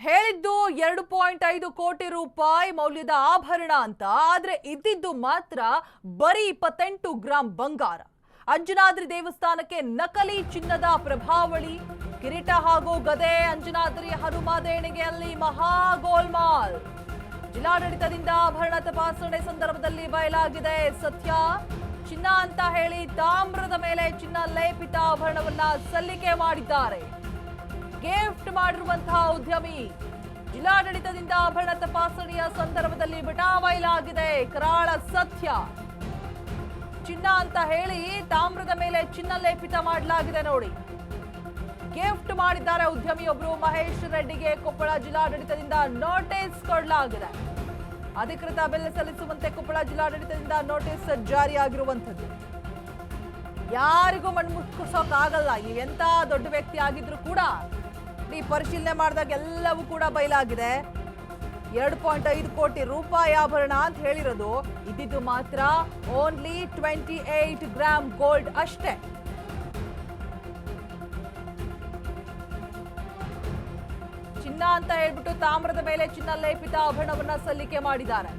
ಹೇಳಿದ್ದು 2.5 ಕೋಟಿ ರೂಪಾಯಿ ಮೌಲ್ಯದ ಆಭರಣ ಅಂತ. ಆದ್ರೆ ಇದ್ದಿದ್ದು ಮಾತ್ರ ಬರೀ 28 ಗ್ರಾಂ ಬಂಗಾರ. ಅಂಜನಾದ್ರಿ ದೇವಸ್ಥಾನಕ್ಕೆ ನಕಲಿ ಚಿನ್ನದ ಪ್ರಭಾವಳಿ. ಕಿರೀಟ ಹಾಗೂ ಗದೆ ಅಂಜನಾದ್ರಿ ಹನುಮಾದೇಣಿಗೆ ಅಲ್ಲಿ ಮಹಾ ಗೋಲ್ಮಾಲ್. ಜಿಲ್ಲಾಡಳಿತದಿಂದ ಆಭರಣ ತಪಾಸಣೆ ಸಂದರ್ಭದಲ್ಲಿ ಬಯಲಾಗಿದೆ ಸತ್ಯ. ಚಿನ್ನ ಅಂತ ಹೇಳಿ ತಾಮ್ರದ ಮೇಲೆ ಚಿನ್ನ ಲೇಪಿತ ಆಭರಣವನ್ನ ಸಲ್ಲಿಕೆ ಮಾಡಿದ್ದಾರೆ. ಗಿಫ್ಟ್ ಮಾಡಿರುವಂತಹ ಉದ್ಯಮಿ. ಜಿಲ್ಲಾಡಳಿತದಿಂದ ಆಭರಣ ತಪಾಸಣೆಯ ಸಂದರ್ಭದಲ್ಲಿ ಬಯಲಾಗಿದೆ ಕರಾಳ ಸತ್ಯ. ಚಿನ್ನ ಅಂತ ಹೇಳಿ ತಾಮ್ರದ ಮೇಲೆ ಚಿನ್ನ ಲೇಪಿತ ಮಾಡಲಾಗಿದೆ ನೋಡಿ. ಗಿಫ್ಟ್ ಮಾಡಿದ್ದಾರೆ ಉದ್ಯಮಿಯೊಬ್ಬರು. ಮಹೇಶ್ ರೆಡ್ಡಿಗೆ ಕೊಪ್ಪಳ ಜಿಲ್ಲಾಡಳಿತದಿಂದ ನೋಟಿಸ್ ಕೊಡಲಾಗಿದೆ. ಅಧಿಕೃತ ಬಿಲ್ ಸಲ್ಲಿಸುವಂತೆ ಕೊಪ್ಪಳ ಜಿಲ್ಲಾಡಳಿತದಿಂದ ನೋಟಿಸ್ ಜಾರಿಯಾಗಿರುವಂಥದ್ದು. ಯಾರಿಗೂ ಮಣ್ಮುಕ್ಕಿಸೋಕ್ಕಾಗಲ್ಲ. ನೀವೆಂತ ದೊಡ್ಡ ವ್ಯಕ್ತಿ ಆಗಿದ್ರು ಕೂಡ ಈ ಪರಿಶೀಲನೆ ಮಾಡಿದಾಗ ಎಲ್ಲವೂ ಕೂಡ ಬಯಲಾಗಿದೆ. 2.5 ಕೋಟಿ ರೂಪಾಯಿ ಆಭರಣ ಅಂತ ಹೇಳಿರೋದು ಇದ್ದಿದ್ದು ಮಾತ್ರ ಓನ್ಲಿ 28 ಗ್ರಾಂ ಗೋಲ್ಡ್ ಅಷ್ಟೇ. ಚಿನ್ನ ಅಂತ ಹೇಳ್ಬಿಟ್ಟು ತಾಮ್ರದ ಮೇಲೆ ಚಿನ್ನ ಲೇಪಿತ ಆಭರಣವನ್ನ ಸಲ್ಲಿಕೆ ಮಾಡಿದ್ದಾರೆ.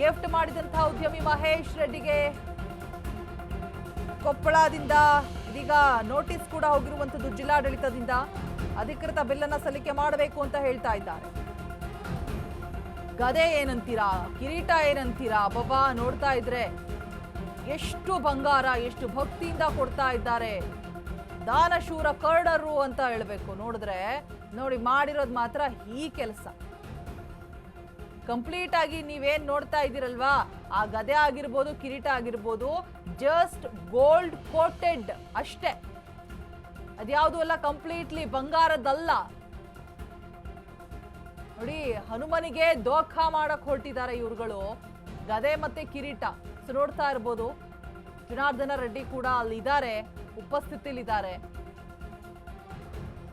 ಗಿಫ್ಟ್ ಮಾಡಿದಂತಹ ಉದ್ಯಮಿ ಮಹೇಶ್ ರೆಡ್ಡಿಗೆ ಕೊಪ್ಪಳದಿಂದ ಇದೀಗ ನೋಟಿಸ್ ಕೂಡ ಹೋಗಿರುವಂತದ್ದು. ಜಿಲ್ಲಾಡಳಿತದಿಂದ ಅಧಿಕೃತ ಬಿಲ್ ಅನ್ನ ಸಲ್ಲಿಕೆ ಮಾಡಬೇಕು ಅಂತ ಹೇಳ್ತಾ ಇದ್ದಾರೆ. ಗದೆ ಏನಂತೀರಾ, ಕಿರೀಟ ಏನಂತೀರಾ, ಬಾಬಾ ನೋಡ್ತಾ ಇದ್ರೆ ಎಷ್ಟು ಬಂಗಾರ, ಎಷ್ಟು ಭಕ್ತಿಯಿಂದ ಕೊಡ್ತಾ ಇದ್ದಾರೆ. ದಾನಶೂರ ಕರ್ಡರು ಅಂತ ಹೇಳ್ಬೇಕು. ನೋಡಿದ್ರೆ ನೋಡಿ ಮಾಡಿರೋದು ಮಾತ್ರ ಈ ಕೆಲಸ. ಕಂಪ್ಲೀಟ್ ಆಗಿ ನೀವೇನ್ ನೋಡ್ತಾ ಇದ್ದೀರಲ್ವಾ, ಆ ಗದೆ ಆಗಿರ್ಬೋದು, ಕಿರೀಟ ಆಗಿರ್ಬೋದು, ಜಸ್ಟ್ ಗೋಲ್ಡ್ ಕೋಟೆಡ್ ಅಷ್ಟೇ. ಅದ್ಯಾವುದು ಅಲ್ಲ ಕಂಪ್ಲೀಟ್ಲಿ ಬಂಗಾರದಲ್ಲ. ನೋಡಿ ಹನುಮನಿಗೆ ದೋಖ ಮಾಡಕ್ ಹೊರಟಿದ್ದಾರೆ ಇವ್ರುಗಳು. ಗದೆ ಮತ್ತೆ ಕಿರೀಟ. ಸೊ ನೋಡ್ತಾ ಇರ್ಬೋದು ಜನಾರ್ದನ ರೆಡ್ಡಿ ಕೂಡ ಅಲ್ಲಿ ಇದ್ದಾರೆ, ಉಪಸ್ಥಿತಿಲಿದ್ದಾರೆ.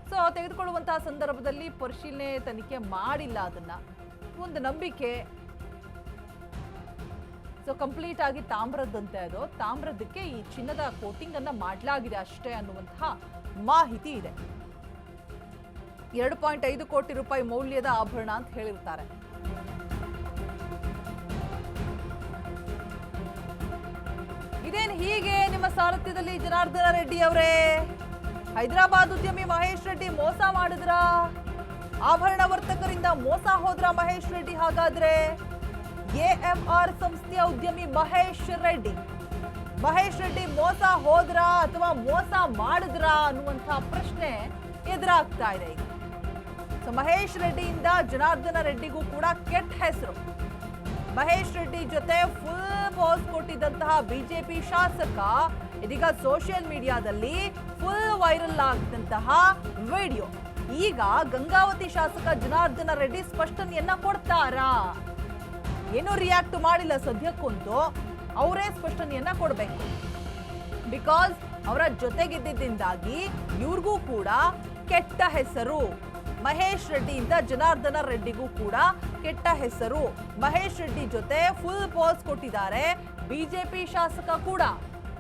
ಸೊ ತೆಗೆದುಕೊಳ್ಳುವಂತಹ ಸಂದರ್ಭದಲ್ಲಿ ಪರಿಶೀಲನೆ ತನಿಖೆ ಮಾಡಿಲ್ಲ. ಅದನ್ನ ಒಂದು ನಂಬಿಕೆ. ಸೊ ಕಂಪ್ಲೀಟ್ ಆಗಿ ತಾಮ್ರದಂತೆ ಅದು. ತಾಮ್ರದಕ್ಕೆ ಈ ಚಿನ್ನದ ಕೋಟಿಂಗ್ ಅನ್ನ ಮಾಡಲಾಗಿದೆ ಅಷ್ಟೇ ಅನ್ನುವಂತಹ ಮಾಹಿತಿ ಇದೆ. 2.5 ಕೋಟಿ ರೂಪಾಯಿ ಮೌಲ್ಯದ ಆಭರಣ ಅಂತ ಹೇಳಿರ್ತಾರೆ. ಇದೇನು ಹೀಗೆ ನಿಮ್ಮ ಸಾರಥ್ಯದಲ್ಲಿ ಜನಾರ್ದನ ರೆಡ್ಡಿ ಅವರೇ? ಹೈದರಾಬಾದ್ ಉದ್ಯಮಿ ಮಹೇಶ್ ರೆಡ್ಡಿ ಮೋಸ ಮಾಡಿದ್ರ? ಆಭರಣ ವರ್ತಕರಿಂದ ಮೋಸ ಹೋದ್ರ ಮಹೇಶ್ ರೆಡ್ಡಿ? ಹಾಗಾದ್ರೆ AMR ಸಂಸ್ಥೆಯ ಉದ್ಯಮಿ ಮಹೇಶ್ ರೆಡ್ಡಿ ಮೋಸ ಹೋದ್ರ ಅಥವಾ ಮೋಸ ಮಾಡಿದ್ರ ಅನ್ನುವಂತಹ ಪ್ರಶ್ನೆ ಎದುರಾಗ್ತಾ ಇದೆ ಈಗ. ಸೊ ಮಹೇಶ್ ರೆಡ್ಡಿಯಿಂದ ಜನಾರ್ದನ ರೆಡ್ಡಿಗೂ ಕೂಡ ಕೆಟ್ಟ ಹೆಸರು. ಮಹೇಶ್ ರೆಡ್ಡಿ ಜೊತೆ ಫುಲ್ ಪೋಸ್ ಕೊಟ್ಟಿದ್ದಂತಹ ಬಿಜೆಪಿ ಶಾಸಕ ಇದೀಗ ಸೋಷಿಯಲ್ ಮೀಡಿಯಾದಲ್ಲಿ ಫುಲ್ ವೈರಲ್ ಆಗಿದ್ದಂತಹ ವಿಡಿಯೋ. ಈಗ ಗಂಗಾವತಿ ಶಾಸಕ ಜನಾರ್ದನ ರೆಡ್ಡಿ ಸ್ಪಷ್ಟನೆಯನ್ನ ಕೊಡ್ತಾರಾ? ಏನೂ ರಿಯಾಕ್ಟ್ ಮಾಡಿಲ್ಲ ಸದ್ಯಕ್ಕಂತೂ. ಅವರೇ ಸ್ಪಷ್ಟನೆಯನ್ನ ಕೊಡಬೇಕು. ಬಿಕಾಸ್ ಅವರ ಜೊತೆಗಿದ್ದಿಂದಾಗಿ ಇವ್ರಿಗೂ ಕೂಡ ಕೆಟ್ಟ ಹೆಸರು. ಮಹೇಶ್ ರೆಡ್ಡಿಯಿಂದ ಜನಾರ್ದನ ರೆಡ್ಡಿಗೂ ಕೂಡ ಕೆಟ್ಟ ಹೆಸರು. ಮಹೇಶ್ ರೆಡ್ಡಿ ಜೊತೆ ಫುಲ್ ಪೋಸ್ ಕೊಟ್ಟಿದ್ದಾರೆ ಬಿಜೆಪಿ ಶಾಸಕ ಕೂಡ.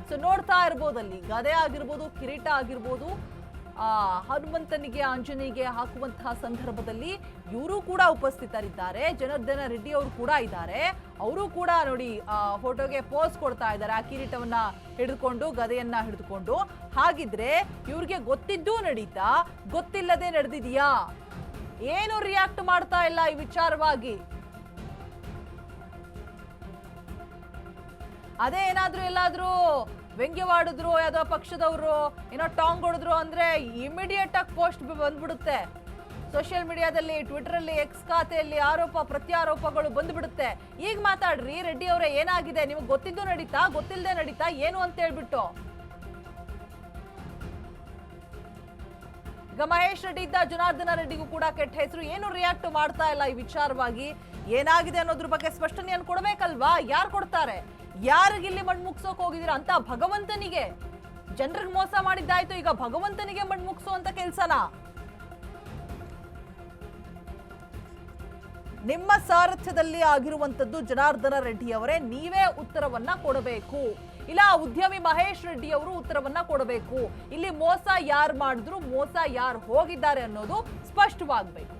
ಸೊ ನೋಡ್ತಾ ಇರ್ಬೋದಲ್ಲಿ ಗದೆ ಆಗಿರ್ಬೋದು, ಕಿರೀಟ ಆಗಿರ್ಬೋದು, ಹನುಮಂತನಿಗೆ ಆಂಜನೇಯಗೆ ಹಾಕುವಂತಹ ಸಂದರ್ಭದಲ್ಲಿ ಇವರು ಕೂಡ ಉಪಸ್ಥಿತರಿದ್ದಾರೆ. ಜನಾರ್ದನ ರೆಡ್ಡಿ ಅವರು ಕೂಡ ಇದ್ದಾರೆ. ಅವರು ಕೂಡ ನೋಡಿ ಫೋಟೋಗೆ ಪೋಸ್ ಕೊಡ್ತಾ ಇದ್ದಾರೆ, ಆ ಕಿರೀಟವನ್ನ ಹಿಡಿದುಕೊಂಡು, ಗದೆಯನ್ನ ಹಿಡಿದುಕೊಂಡು. ಹಾಗಿದ್ರೆ ಇವ್ರಿಗೆ ಗೊತ್ತಿದ್ದೂ ನಡೀತಾ, ಗೊತ್ತಿಲ್ಲದೆ ನಡೆದಿದೆಯಾ? ಏನು ರಿಯಾಕ್ಟ್ ಮಾಡ್ತಾ ಇಲ್ಲ ಈ ವಿಚಾರವಾಗಿ? ಅದೇ ಏನಾದ್ರೂ ಎಲ್ಲಾದ್ರೂ ವ್ಯಂಗ್ಯವಾಡಿದ್ರು, ಯಾವ್ದೋ ಪಕ್ಷದವರು ಏನೋ ಟಾಂಗ್ ಹೊಡೆದ್ರು ಅಂದ್ರೆ ಇಮಿಡಿಯೇಟ್ ಆಗಿ ಪೋಸ್ಟ್ ಬಂದ್ಬಿಡುತ್ತೆ ಸೋಷಿಯಲ್ ಮೀಡಿಯಾದಲ್ಲಿ, ಟ್ವಿಟರ್ ಅಲ್ಲಿ, ಎಕ್ಸ್ ಖಾತೆಯಲ್ಲಿ ಆರೋಪ ಪ್ರತ್ಯಾರೋಪಗಳು ಬಂದ್ಬಿಡುತ್ತೆ. ಈಗ ಮಾತಾಡ್ರಿ ರೆಡ್ಡಿ ಅವರೇ, ಏನಾಗಿದೆ? ನಿಮಗೆ ಗೊತ್ತಿದ್ದು ನಡೀತಾ, ಗೊತ್ತಿಲ್ಲದೆ ನಡೀತಾ, ಏನು ಅಂತ ಹೇಳ್ಬಿಟ್ಟು. ಈಗ ಮಹೇಶ್ ರೆಡ್ಡಿ ಇದ್ದ ಜನಾರ್ದನ ರೆಡ್ಡಿಗೂ ಕೂಡ ಕೆಟ್ಟ ಹೆಸರು. ಏನು ರಿಯಾಕ್ಟ್ ಮಾಡ್ತಾ ಇಲ್ಲ ಈ ವಿಚಾರವಾಗಿ? ಏನಾಗಿದೆ ಅನ್ನೋದ್ರ ಬಗ್ಗೆ ಸ್ಪಷ್ಟನೆಯನ್ನು ಕೊಡ್ಬೇಕಲ್ವಾ? ಯಾರು ಕೊಡ್ತಾರೆ? ಯಾರಿಗಿಲ್ಲಿ ಮಣ್ಣು ಮುಗ್ಸೋಕ್ ಹೋಗಿದ್ದೀರಾ ಅಂತ? ಭಗವಂತನಿಗೆ. ಜನರಿಗೆ ಮೋಸ ಮಾಡಿದ್ದಾಯ್ತು, ಈಗ ಭಗವಂತನಿಗೆ ಮಣ್ಣು ಮುಗ್ಸೋ ಕೆಲಸನಾ? ನಿಮ್ಮ ಸಾರಥ್ಯದಲ್ಲಿ ಆಗಿರುವಂತದ್ದು ಜನಾರ್ದನ ರೆಡ್ಡಿ ಅವರೇ, ನೀವೇ ಉತ್ತರವನ್ನ ಕೊಡಬೇಕು. ಇಲ್ಲ ಉದ್ಯಮಿ ಮಹೇಶ್ ರೆಡ್ಡಿ ಅವರು ಉತ್ತರವನ್ನ ಕೊಡಬೇಕು. ಇಲ್ಲಿ ಮೋಸ ಯಾರು ಮಾಡಿದ್ರು, ಮೋಸ ಯಾರು ಹೋಗಿದ್ದಾರೆ ಅನ್ನೋದು ಸ್ಪಷ್ಟವಾಗಬೇಕು.